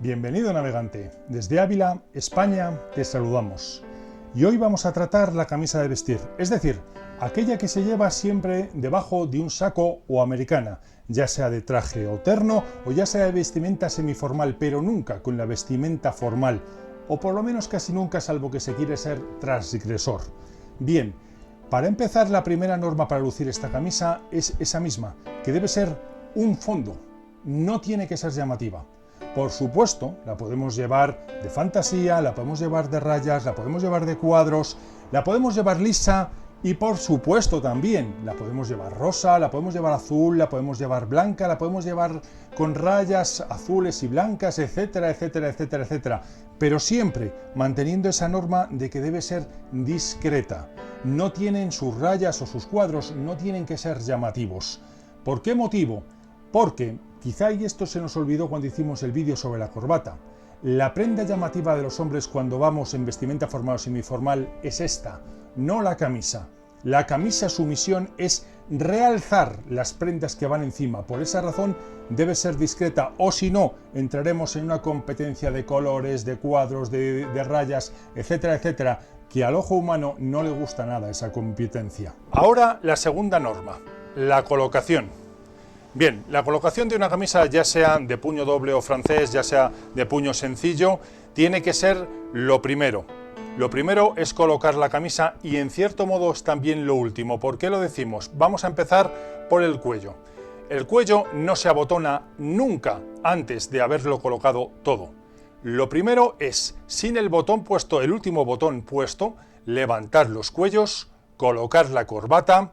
Bienvenido navegante, desde Ávila, España, te saludamos. Y hoy vamos a tratar la camisa de vestir, es decir, aquella que se lleva siempre debajo de un saco o americana, ya sea de traje o terno o ya sea de vestimenta semiformal, pero nunca con la vestimenta formal, o por lo menos casi nunca salvo que se quiere ser transgresor. Bien, para empezar la primera norma para lucir esta camisa es esa misma, que debe ser un fondo, no tiene que ser llamativa. Por supuesto, la podemos llevar de fantasía, la podemos llevar de rayas, la podemos llevar de cuadros, la podemos llevar lisa y por supuesto también la podemos llevar rosa, la podemos llevar azul, la podemos llevar blanca, la podemos llevar con rayas azules y blancas, etcétera, etcétera, etcétera, etcétera. Pero siempre manteniendo esa norma de que debe ser discreta. No tienen sus rayas o sus cuadros, no tienen que ser llamativos. ¿Por qué motivo? Porque, quizá y esto se nos olvidó cuando hicimos el vídeo sobre la corbata, la prenda llamativa de los hombres cuando vamos en vestimenta formal o semiformal es esta, no la camisa. La camisa, su misión es realzar las prendas que van encima, por esa razón debe ser discreta, o si no, entraremos en una competencia de colores, de cuadros, de rayas, etcétera, etcétera, que al ojo humano no le gusta nada esa competencia. Ahora la segunda norma, la colocación. Bien, la colocación de una camisa, ya sea de puño doble o francés, ya sea de puño sencillo, tiene que ser lo primero. Lo primero es colocar la camisa y en cierto modo es también lo último. ¿Por qué lo decimos? Vamos a empezar por el cuello. El cuello no se abotona nunca antes de haberlo colocado todo. Lo primero es, sin el botón puesto, el último botón puesto, levantar los cuellos, colocar la corbata,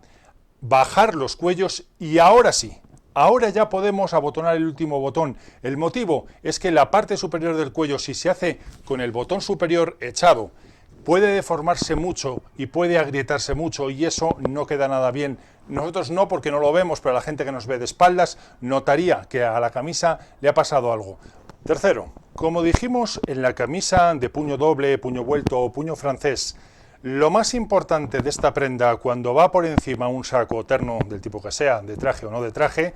bajar los cuellos y ahora sí. Ahora ya podemos abotonar el último botón. El motivo es que la parte superior del cuello, si se hace con el botón superior echado, puede deformarse mucho y puede agrietarse mucho y eso no queda nada bien. Nosotros no, porque no lo vemos, pero la gente que nos ve de espaldas notaría que a la camisa le ha pasado algo. Tercero, como dijimos en la camisa de puño doble, puño vuelto o puño francés, lo más importante de esta prenda cuando va por encima un saco terno del tipo que sea, de traje o no de traje,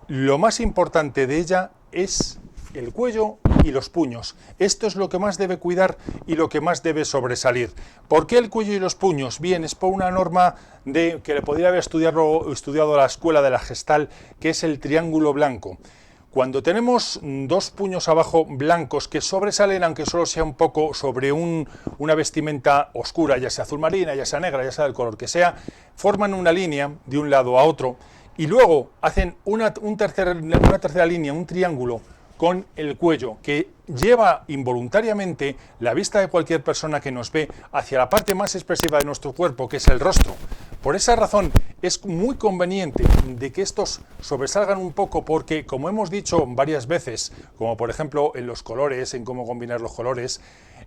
lo más importante de ella es el cuello y los puños. Esto es lo que más debe cuidar y lo que más debe sobresalir. ¿Por qué el cuello y los puños? Bien, es por una norma que le podría haber estudiado la escuela de la Gestal, que es el triángulo blanco. Cuando tenemos dos puños abajo blancos que sobresalen, aunque solo sea un poco sobre una vestimenta oscura, ya sea azul marina, ya sea negra, ya sea del color que sea, forman una línea de un lado a otro y luego hacen una tercera línea, un triángulo con el cuello, que lleva involuntariamente la vista de cualquier persona que nos ve hacia la parte más expresiva de nuestro cuerpo, que es el rostro. Por esa razón es muy conveniente de que estos sobresalgan un poco porque, como hemos dicho varias veces, como por ejemplo en los colores, en cómo combinar los colores,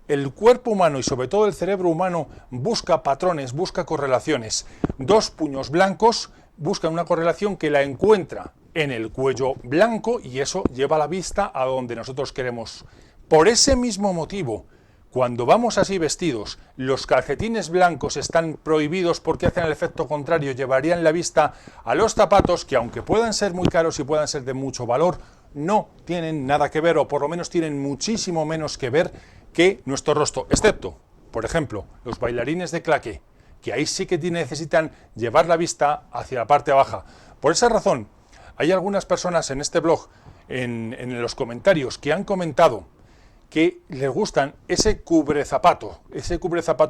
el cuerpo humano y sobre todo el cerebro humano busca patrones, busca correlaciones. Dos puños blancos buscan una correlación que la encuentra en el cuello blanco y eso lleva la vista a donde nosotros queremos. Por ese mismo motivo, cuando vamos así vestidos, los calcetines blancos están prohibidos porque hacen el efecto contrario, llevarían la vista a los zapatos que, aunque puedan ser muy caros y puedan ser de mucho valor, no tienen nada que ver o por lo menos tienen muchísimo menos que ver que nuestro rostro, excepto, por ejemplo, los bailarines de claqué, que ahí sí que necesitan llevar la vista hacia la parte baja. Por esa razón, hay algunas personas en este blog, en los comentarios, que han comentado que les gustan ese cubrezapato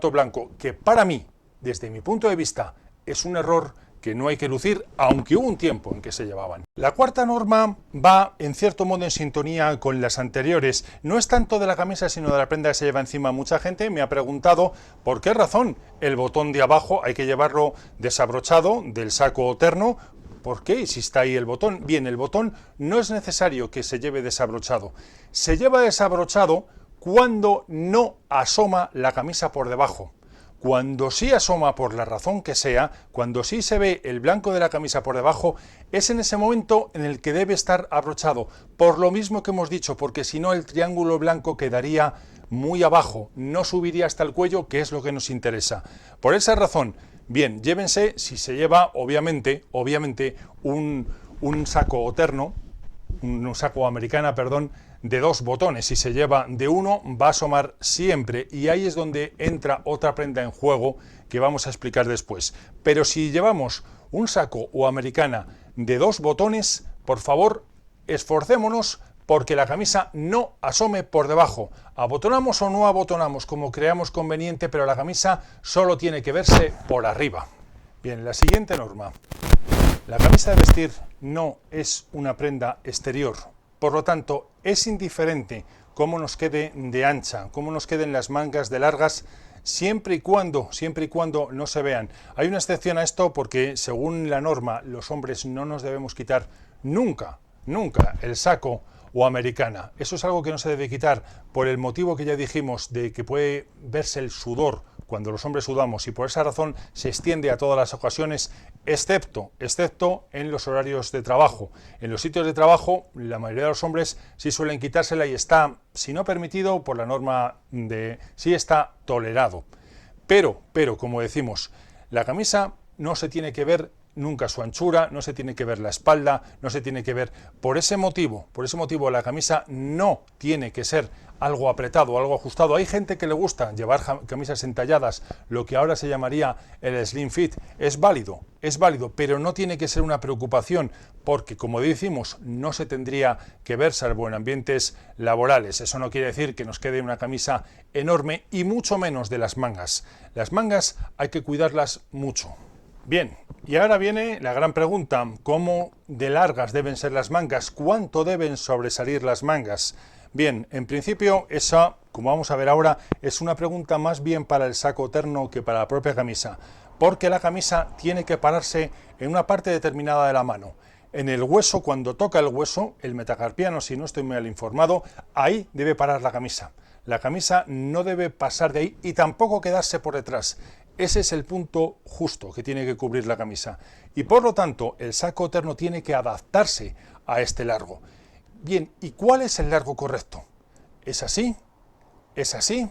blanco, que para mí, desde mi punto de vista, es un error que no hay que lucir, aunque hubo un tiempo en que se llevaban. La cuarta norma va, en cierto modo, en sintonía con las anteriores. No es tanto de la camisa, sino de la prenda que se lleva encima. Mucha gente me ha preguntado por qué razón el botón de abajo hay que llevarlo desabrochado del saco terno. ¿Por qué? Si está ahí el botón. Bien, el botón no es necesario que se lleve desabrochado. Se lleva desabrochado cuando no asoma la camisa por debajo. Cuando sí asoma por la razón que sea, cuando sí se ve el blanco de la camisa por debajo, es en ese momento en el que debe estar abrochado. Por lo mismo que hemos dicho, porque si no el triángulo blanco quedaría muy abajo, no subiría hasta el cuello, que es lo que nos interesa. Por esa razón, bien, llévense, si se lleva, obviamente, un saco terno, un saco americana, perdón, de 2 botones. Si se lleva de uno, va a asomar siempre, y ahí es donde entra otra prenda en juego que vamos a explicar después. Pero si llevamos un saco o americana de 2 botones, por favor, esforcémonos porque la camisa no asome por debajo. Abotonamos o no abotonamos como creamos conveniente, pero la camisa solo tiene que verse por arriba. Bien, la siguiente norma. La camisa de vestir no es una prenda exterior, por lo tanto es indiferente cómo nos quede de ancha, cómo nos queden las mangas de largas, siempre y cuando no se vean. Hay una excepción a esto porque según la norma los hombres no nos debemos quitar nunca el saco o americana. Eso es algo que no se debe quitar por el motivo que ya dijimos de que puede verse el sudor cuando los hombres sudamos, y por esa razón se extiende a todas las ocasiones, excepto en los horarios de trabajo. En los sitios de trabajo la mayoría de los hombres sí suelen quitársela y está, si no permitido, por la norma sí está tolerado. Pero como decimos, la camisa no se tiene que ver nunca su anchura, no se tiene que ver la espalda, no se tiene que ver. Por ese motivo la camisa no tiene que ser algo apretado, algo ajustado. Hay gente que le gusta llevar camisas entalladas, lo que ahora se llamaría el slim fit. Es válido, pero no tiene que ser una preocupación, porque como decimos, no se tendría que ver salvo en ambientes laborales. Eso no quiere decir que nos quede una camisa enorme, y mucho menos de las mangas. Las mangas hay que cuidarlas mucho. Bien, y ahora viene la gran pregunta: ¿cómo de largas deben ser las mangas? ¿Cuánto deben sobresalir las mangas? Bien, en principio esa, como vamos a ver ahora, es una pregunta más bien para el saco terno que para la propia camisa, porque la camisa tiene que pararse en una parte determinada de la mano. En el hueso, cuando toca el hueso, el metacarpiano, si no estoy mal informado, ahí debe parar la camisa. La camisa no debe pasar de ahí y tampoco quedarse por detrás. Ese es el punto justo que tiene que cubrir la camisa. Y por lo tanto, el saco terno tiene que adaptarse a este largo. Bien, ¿y cuál es el largo correcto? ¿Es así? ¿Es así?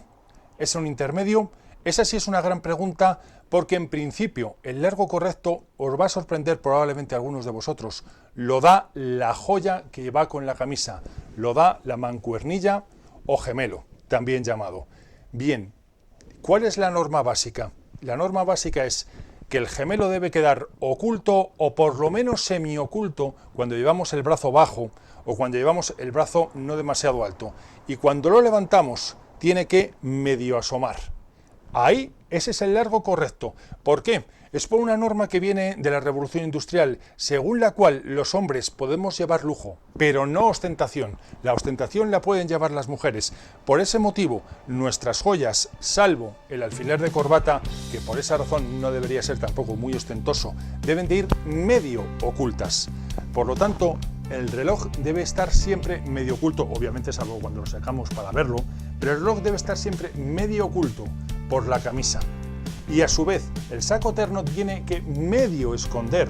¿Es un intermedio? Esa sí es una gran pregunta, porque en principio el largo correcto os va a sorprender probablemente a algunos de vosotros. Lo da la joya que va con la camisa, lo da la mancuernilla o gemelo, también llamado. Bien, ¿cuál es la norma básica? La norma básica es que el gemelo debe quedar oculto o por lo menos semioculto cuando llevamos el brazo bajo o cuando llevamos el brazo no demasiado alto. Y cuando lo levantamos tiene que medio asomar. Ahí, ese es el largo correcto. ¿Por qué? Es por una norma que viene de la Revolución Industrial, según la cual los hombres podemos llevar lujo, pero no ostentación. La ostentación la pueden llevar las mujeres. Por ese motivo, nuestras joyas, salvo el alfiler de corbata, que por esa razón no debería ser tampoco muy ostentoso, deben de ir medio ocultas. Por lo tanto, el reloj debe estar siempre medio oculto, obviamente salvo cuando lo sacamos para verlo, pero el reloj debe estar siempre medio oculto por la camisa. Y a su vez, el saco terno tiene que medio esconder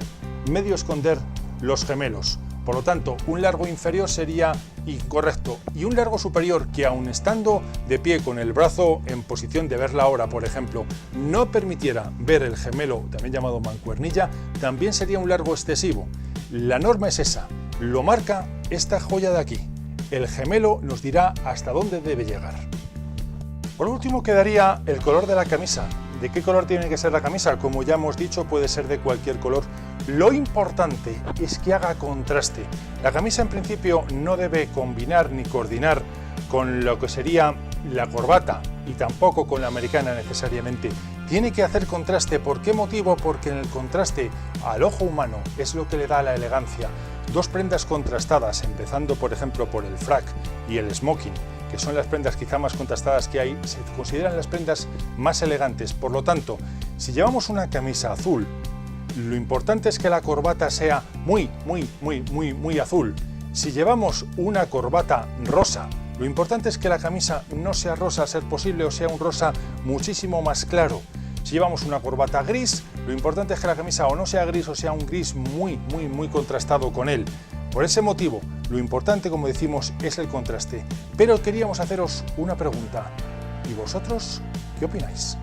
los gemelos. Por lo tanto, un largo inferior sería incorrecto, y un largo superior que, aun estando de pie con el brazo en posición de ver la hora, por ejemplo, no permitiera ver el gemelo, también llamado mancuernilla, también sería un largo excesivo. La norma es esa, lo marca esta joya de aquí. El gemelo nos dirá hasta dónde debe llegar. Por último quedaría el color de la camisa. ¿De qué color tiene que ser la camisa? Como ya hemos dicho, puede ser de cualquier color. Lo importante es que haga contraste. La camisa en principio no debe combinar ni coordinar con lo que sería la corbata y tampoco con la americana necesariamente. Tiene que hacer contraste. ¿Por qué motivo? Porque en el contraste al ojo humano es lo que le da la elegancia. Dos prendas contrastadas, empezando por ejemplo por el frac y el smoking, que son las prendas quizá más contrastadas que hay, se consideran las prendas más elegantes. Por lo tanto, si llevamos una camisa azul, lo importante es que la corbata sea muy azul. Si llevamos una corbata rosa, lo importante es que la camisa no sea rosa a ser posible, o sea un rosa muchísimo más claro. Si llevamos una corbata gris, lo importante es que la camisa o no sea gris o sea un gris muy contrastado con él. Por ese motivo, lo importante, como decimos, es el contraste. Pero queríamos haceros una pregunta. ¿Y vosotros qué opináis?